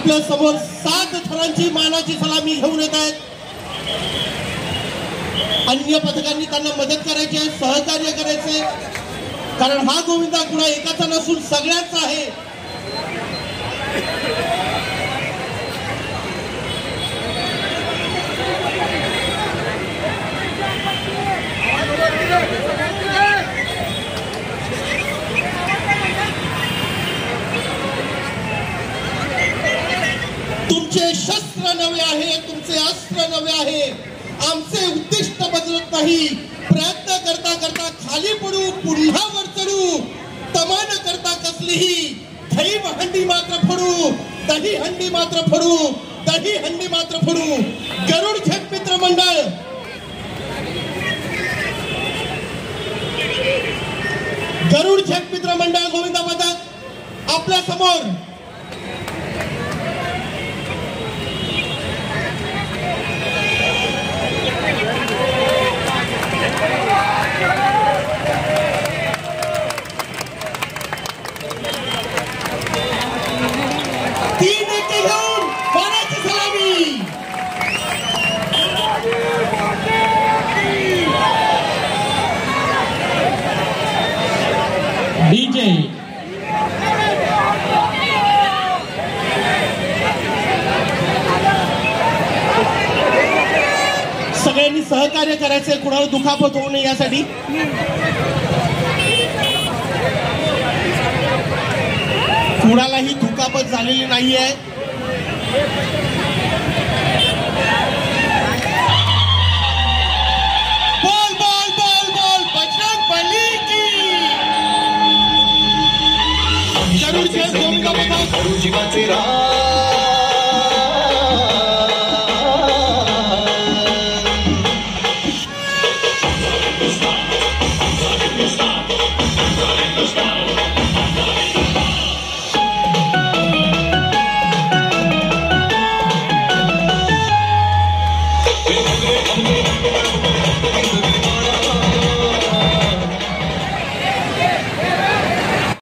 आपल्या समोर 7 थरांची मानाची सलामी घेऊन येत आहेत. अन्य पथकांनी त्यांना मदत करायची आहे, सहकार्य करायचे, कारण हा गोविंदा कुणा एकाचा नसून सगळ्यांचा आहे. तुमचे शस्त्र नवे आहे, तुमचे अस्त्र नवे आहे. आमचे उद्दिष्ट बदलत नाही. प्रयत्न करता करता खाली पडू, पुन्हा वर चढू. तमान करता कसलीही दही हंडी मात्र फोडू, दही हंडी मात्र फोडू, दही हंडी मात्र फोडू. गरुड झेप मित्र मंडळ, गरुड झेप मित्र मंडळ गोविंदा पथक आपल्या समोर. सगळ्यांनी सहकार्य करायचंय, कुणाला दुखापत होऊ नये यासाठी. कुणालाही दुखापत झालेली नाहीये. बॉल बॉल बॉल बॉल बजरंग बली की. जीवाचे राम